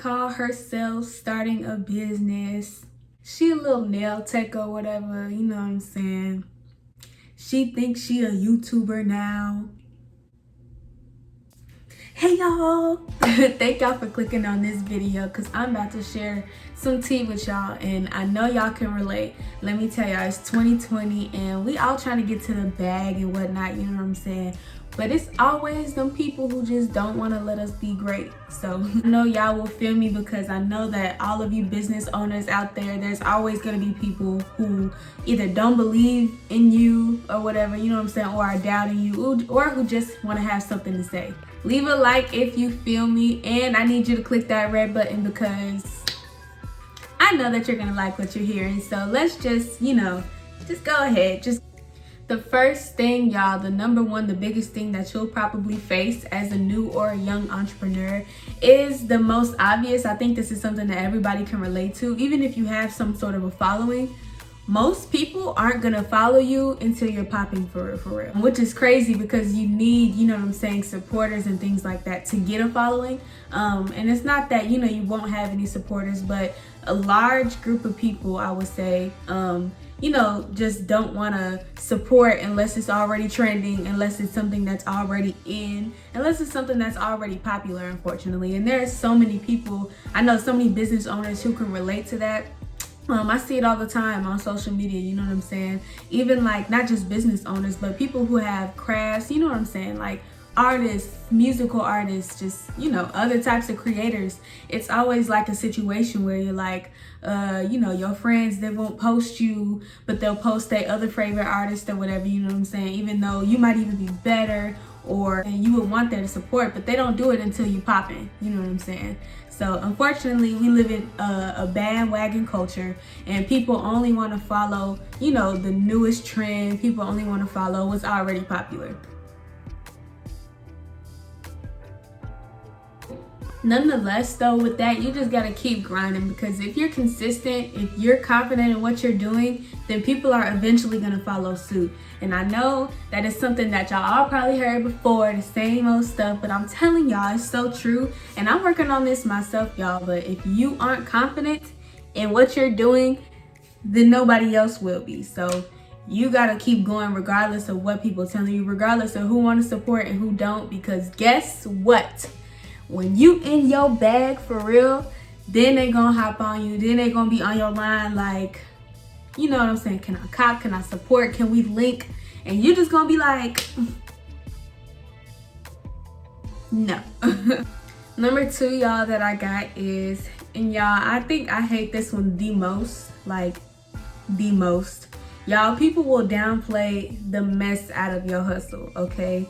call herself starting a business. She a little nail tech or whatever, you know what I'm saying? She thinks she a YouTuber now. Hey y'all, thank y'all for clicking on this video because I'm about to share some tea with y'all and I know y'all can relate. Let me tell y'all, it's 2020 and we all trying to get to the bag and whatnot, you know what I'm saying? But it's always them people who just don't want to let us be great. So I know y'all will feel me because I know that all of you business owners out there, there's always going to be people who either don't believe in you or whatever, you know what I'm saying, or are doubting you, or who just want to have something to say. Leave a like if you feel me, and I need you to click that red button because I know that you're going to like what you're hearing. So let's just, just go ahead. The first thing, y'all, the number one, the biggest thing that you'll probably face as a new or a young entrepreneur is the most obvious. I think this is something that everybody can relate to. Even if you have some sort of a following, most people aren't gonna follow you until you're popping for real. Which is crazy because you need, you know what I'm saying, supporters and things like that to get a following. And it's not that, you won't have any supporters, but a large group of people, I would say, just don't want to support unless it's already trending, unless it's something that's already in, unless it's something that's already popular, unfortunately. And there are so many people, I know so many business owners who can relate to that. I see it all the time on social media, you know what I'm saying? Even like not just business owners, but people who have crafts, you know what I'm saying? Like artists, musical artists, just, other types of creators. It's always like a situation where you're like, your friends, they won't post you, but they'll post their other favorite artist or whatever, you know what I'm saying? Even though you might even be better and you would want their support, but they don't do it until you pop in, you know what I'm saying? So unfortunately, we live in a bandwagon culture and people only want to follow, the newest trend. People only want to follow what's already popular. Nonetheless, though, with that, you just gotta keep grinding because if you're consistent, if you're confident in what you're doing, then people are eventually gonna follow suit. And I know that is something that y'all all probably heard before, the same old stuff, but I'm telling y'all, it's so true. And I'm working on this myself, y'all, but if you aren't confident in what you're doing, then nobody else will be. So you gotta keep going regardless of what people telling you, regardless of who want to support and who don't, because guess what? When you in your bag for real, then they gonna hop on you. Then they gonna be on your line like, you know what I'm saying? Can I cop? Can I support? Can we link? And you just gonna be like, no. Number two, y'all, that I got is, and y'all, I think I hate this one the most, like the most. Y'all, people will downplay the mess out of your hustle, okay?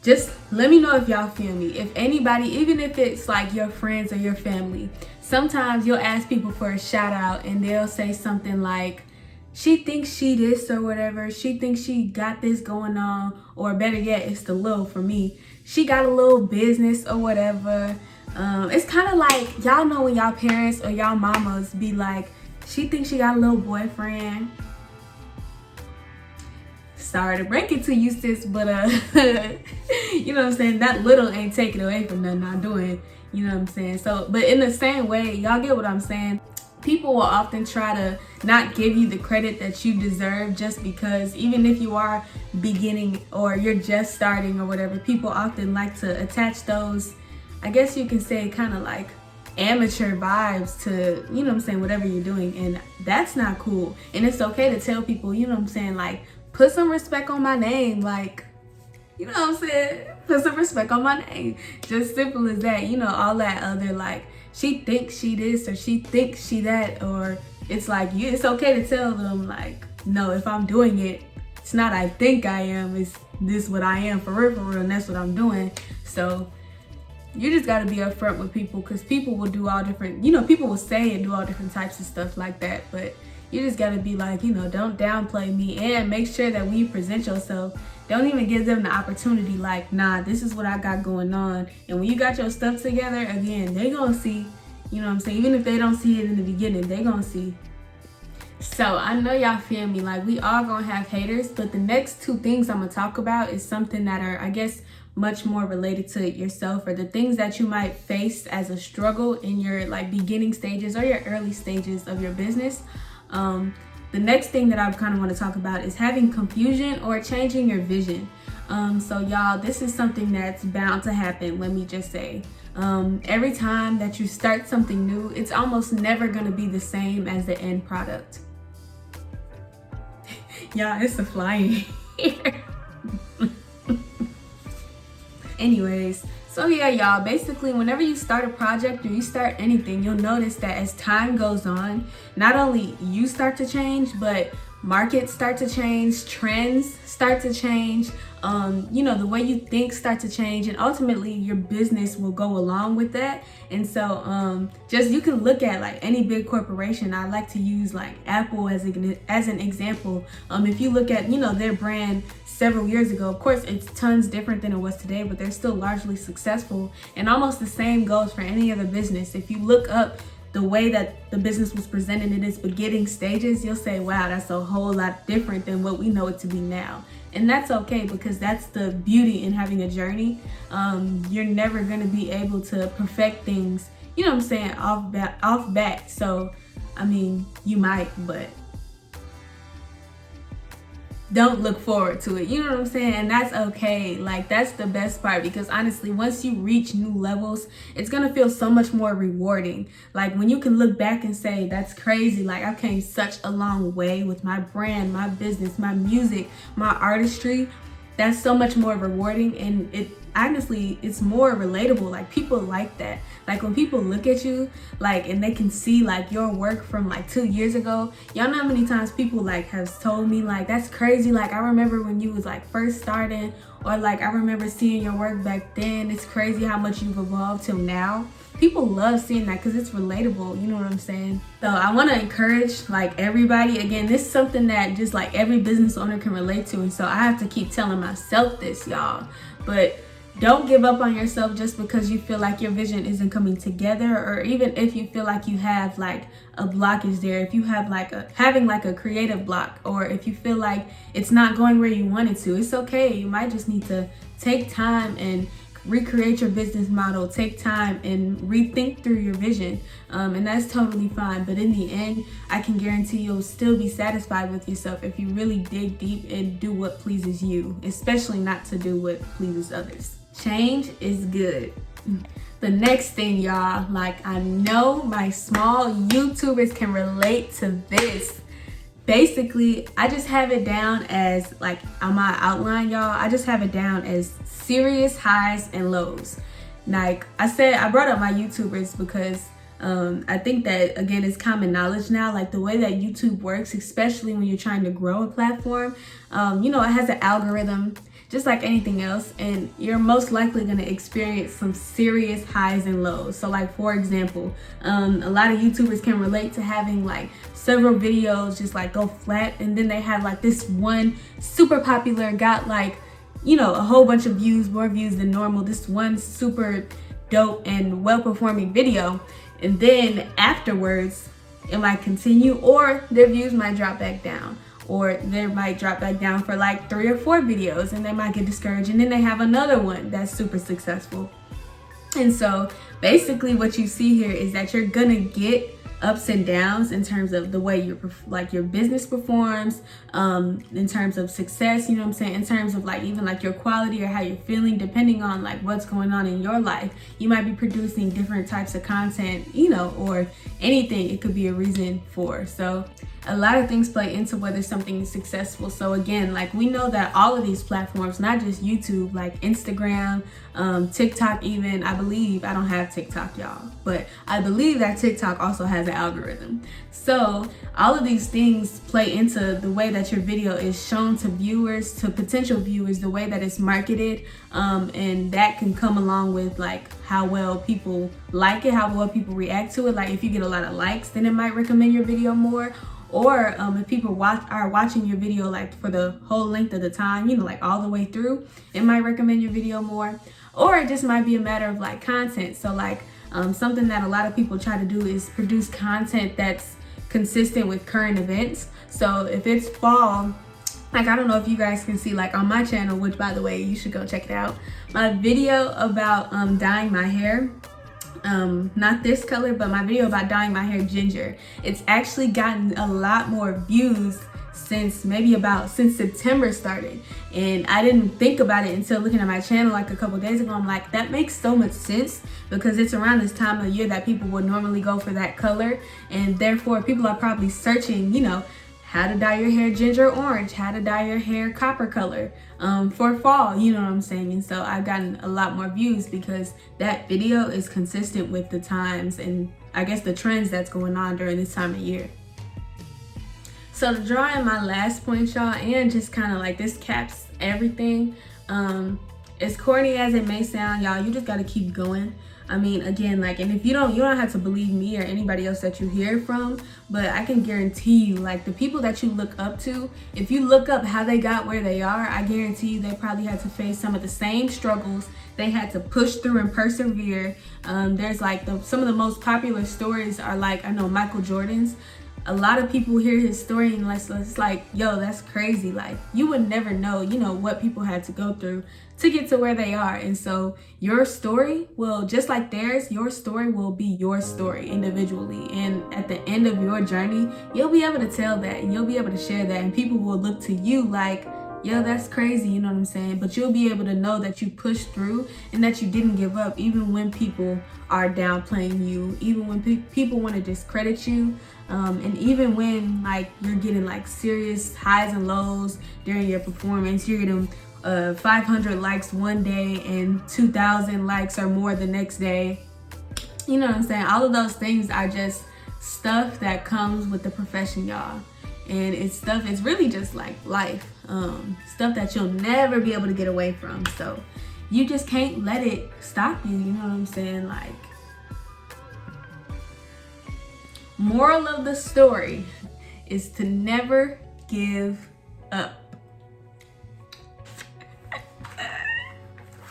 Just let me know if y'all feel me. If anybody, even if it's like your friends or your family, sometimes you'll ask people for a shout out and they'll say something like, she thinks she this or whatever. She thinks she got this going on, or better yet, it's the little for me. She got a little business or whatever. It's kind of like, y'all know when y'all parents or y'all mamas be like, she thinks she got a little boyfriend. Sorry to break it to you, sis, but you know what I'm saying, that little ain't taking away from nothing I'm doing, you know what I'm saying? So, but in the same way, y'all get what I'm saying? People will often try to not give you the credit that you deserve just because, even if you are beginning or you're just starting or whatever, people often like to attach those, I guess you can say, kind of like amateur vibes to, you know what I'm saying, whatever you're doing, and that's not cool. And it's okay to tell people, you know what I'm saying, like, put some respect on my name, like, you know what I'm saying? Put some respect on my name. Just simple as that. All that other, like, she thinks she this or she thinks she that, or it's like, it's okay to tell them, like, no, if I'm doing it, it's not I think I am, it's this what I am for real, and that's what I'm doing. So you just got to be upfront with people because people will do all different, people will say and do all different types of stuff like that, but you just gotta be like, don't downplay me, and make sure that when you present yourself, don't even give them the opportunity like, nah, this is what I got going on. And when you got your stuff together, again, they gonna see, you know what I'm saying? Even if they don't see it in the beginning, they gonna see. So I know y'all feel me, like we all gonna have haters, but the next two things I'm gonna talk about is something that are, I guess, much more related to yourself, or the things that you might face as a struggle in your like beginning stages or your early stages of your business. The next thing that I kind of want to talk about is having confusion or changing your vision. So y'all, this is something that's bound to happen. Let me just say, every time that you start something new, it's almost never going to be the same as the end product. Y'all, it's a fly in here. Anyways, so yeah, y'all, basically whenever you start a project or you start anything, you'll notice that as time goes on, not only you start to change, but markets start to change, trends start to change, the way you think start to change, and ultimately your business will go along with that. And so just you can look at like any big corporation. I like to use like Apple as an example. If you look at their brand several years ago, of course it's tons different than it was today, but they're still largely successful, and almost the same goes for any other business. If you look up the way that the business was presented in its beginning stages, you'll say, wow, that's a whole lot different than what we know it to be now. And that's okay, because that's the beauty in having a journey. You're never going to be able to perfect things, off bat. So, I mean, you might, but don't look forward to it. You know what I'm saying? And that's okay. Like, that's the best part, because honestly, once you reach new levels, it's gonna feel so much more rewarding. Like when you can look back and say, that's crazy, like I've came such a long way with my brand, my business, my music, my artistry. That's so much more rewarding, and it's more relatable. Like people like that. Like when people look at you like and they can see like your work from like 2 years ago. Y'all know how many times people like have told me like, that's crazy, like I remember when you was like first starting, or like I remember seeing your work back then. It's crazy how much you've evolved till now. People love seeing that because it's relatable, you know what I'm saying? So I want to encourage like everybody, again, this is something that just like every business owner can relate to, and so I have to keep telling myself this, y'all. But don't give up on yourself just because you feel like your vision isn't coming together, or even if you feel like you have like a blockage there, if you have like having a creative block, or if you feel like it's not going where you want it to. It's okay. You might just need to take time and recreate your business model, take time and rethink through your vision, and that's totally fine. But in the end, I can guarantee you'll still be satisfied with yourself if you really dig deep and do what pleases you, especially not to do what pleases others. Change is good. The next thing, y'all, like I know my small YouTubers can relate to this. Basically, I just have it down as like on my outline, y'all, I just have it down as serious highs and lows. Like I said, I brought up my YouTubers because I think that, again, it's common knowledge now, like the way that YouTube works, especially when you're trying to grow a platform. It has an algorithm just like anything else, and you're most likely going to experience some serious highs and lows. So like, for example, a lot of YouTubers can relate to having like several videos just like go flat, and then they have like this one super popular, got like a whole bunch of views, more views than normal, this one super dope and well-performing video, and then afterwards it might continue, or their views might drop back down, or they might drop back down for like 3 or 4 videos, and they might get discouraged, and then they have another one that's super successful. And so basically what you see here is that you're gonna get ups and downs in terms of the way your business performs, in terms of success, you know what I'm saying, in terms of like even like your quality or how you're feeling, depending on like what's going on in your life. You might be producing different types of content, or anything it could be a reason for. So a lot of things play into whether something is successful. So again, like we know that all of these platforms, not just YouTube, like Instagram, TikTok even, I don't have TikTok, y'all, but I believe that TikTok also has an algorithm. So all of these things play into the way that your video is shown to viewers, to potential viewers, the way that it's marketed, and that can come along with like how well people like it, how well people react to it. Like if you get a lot of likes, then it might recommend your video more. Or if people are watching your video like for the whole length of the time, like all the way through, it might recommend your video more. Or it just might be a matter of like content. So like something that a lot of people try to do is produce content that's consistent with current events. So if it's fall like, I don't know if you guys can see, like on my channel, which by the way, you should go check it out, my video about dyeing my hair, not this color, but my video about dyeing my hair ginger, it's actually gotten a lot more views since September started. And I didn't think about it until looking at my channel like a couple days ago. I'm like, that makes so much sense, because it's around this time of year that people would normally go for that color, and therefore people are probably searching, you know, how to dye your hair ginger orange, how to dye your hair copper color for fall, you know what I'm saying? And so I've gotten a lot more views because that video is consistent with the times and I guess the trends that's going on during this time of year. So to draw in my last point, y'all, and just kind of like this caps everything, as corny as it may sound, y'all, you just got to keep going. I mean, again, like, and if you don't have to believe me or anybody else that you hear from, but I can guarantee you, like, the people that you look up to, if you look up how they got where they are, I guarantee you they probably had to face some of the same struggles. They had to push through and persevere. There's like some of the most popular stories are like, I know Michael Jordan's. A lot of people hear his story and it's like, yo, that's crazy. Like, you would never know, you know, what people had to go through to get to where they are. And so your story will, just like theirs, your story will be your story individually. And at the end of your journey, you'll be able to tell that, and you'll be able to share that, and people will look to you like, yo, that's crazy, you know what I'm saying? But you'll be able to know that you pushed through and that you didn't give up, even when people are downplaying you, even when people want to discredit you, and even when like you're getting like serious highs and lows during your performance. You're getting 500 likes one day and 2,000 likes or more the next day. You know what I'm saying? All of those things are just stuff that comes with the profession, y'all. And it's really just like life, stuff that you'll never be able to get away from. So you just can't let it stop you, you know what I'm saying? Like, moral of the story is to never give up.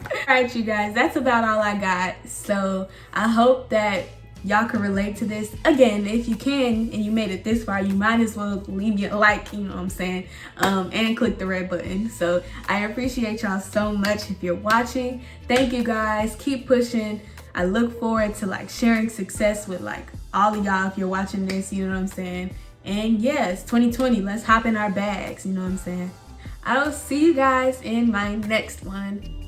All right, you guys, that's about all I got. So I hope that y'all can relate to this. Again, if you can and you made it this far, you might as well leave me a like, you know what I'm saying, and click the red button. So I appreciate y'all so much if you're watching. Thank you guys, keep pushing. I look forward to like sharing success with like all of y'all if you're watching this, you know what I'm saying. And yes, 2020, let's hop in our bags, you know what I'm saying. I'll see you guys in my next one.